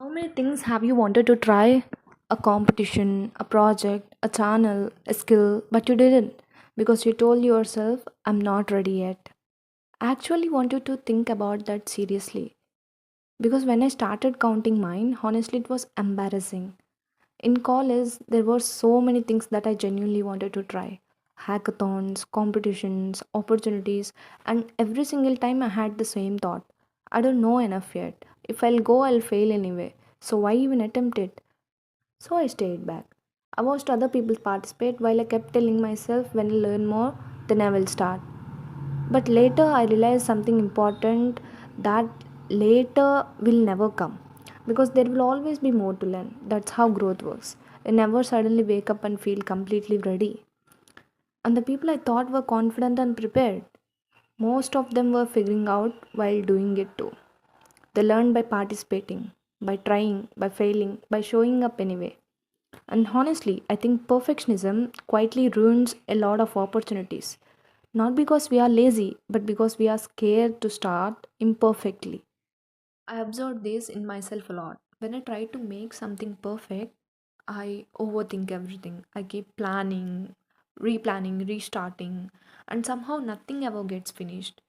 How many things have you wanted to try? A competition, a project, a channel, a skill, but you didn't because you told yourself, I'm not ready yet. I actually want you to think about that seriously because when I started counting mine, honestly, it was embarrassing. In college, there were so many things that I genuinely wanted to try hackathons, competitions, opportunities, and every single time I had the same thought I don't know enough yet. If I'll go, I'll fail anyway. So why even attempt it? So I stayed back. I watched other people participate while I kept telling myself when I learn more, then I will start. But later I realized something important that later will never come because there will always be more to learn. That's how growth works. I never suddenly wake up and feel completely ready. And the people I thought were confident and prepared, most of them were figuring out while doing it too. They learned by participating, by trying, by failing, by showing up anyway. And honestly, I think perfectionism quietly ruins a lot of opportunities. Not because we are lazy, but because we are scared to start imperfectly. I observed this in myself a lot. When I try to make something perfect, I overthink everything. I keep planning, replanning, restarting, and somehow nothing ever gets finished.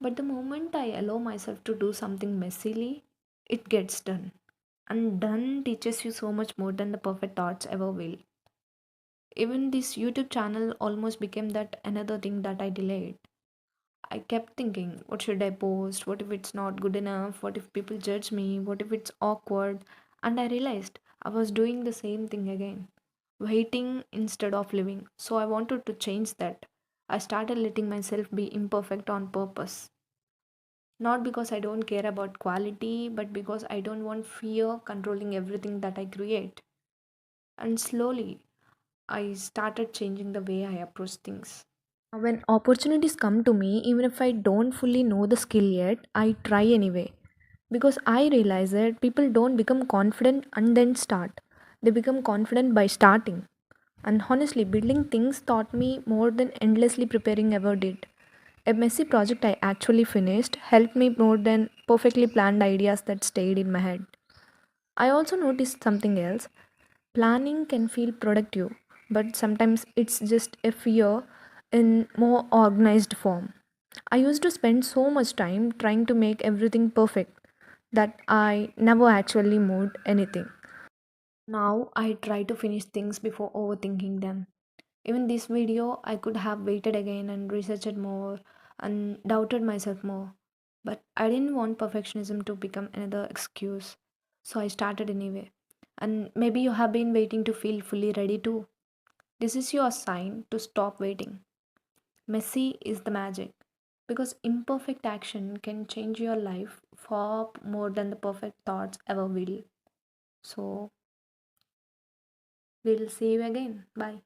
But the moment I allow myself to do something messily, it gets done. And done teaches you so much more than the perfect thoughts ever will. Even this YouTube channel almost became that another thing that I delayed. I kept thinking, what should I post? What if it's not good enough? What if people judge me? What if it's awkward? And I realized I was doing the same thing again, waiting instead of living. So I wanted to change that. I started letting myself be imperfect on purpose. Not because I don't care about quality, but because I don't want fear controlling everything that I create. And slowly, I started changing the way I approach things. When opportunities come to me, even if I don't fully know the skill yet, I try anyway. Because I realize that people don't become confident and then start. They become confident by starting. And honestly, building things taught me more than endlessly preparing ever did. A messy project I actually finished helped me more than perfectly planned ideas that stayed in my head. I also noticed something else. Planning can feel productive, but sometimes it's just a fear in more organized form. I used to spend so much time trying to make everything perfect that I never actually moved anything. Now I try to finish things before overthinking them. Even this video, I could have waited again and researched more and doubted myself more. But I didn't want perfectionism to become another excuse. So I started anyway. And maybe you have been waiting to feel fully ready too. This is your sign to stop waiting. Messy is the magic. Because imperfect action can change your life far more than the perfect thoughts ever will. So we'll see you again. Bye.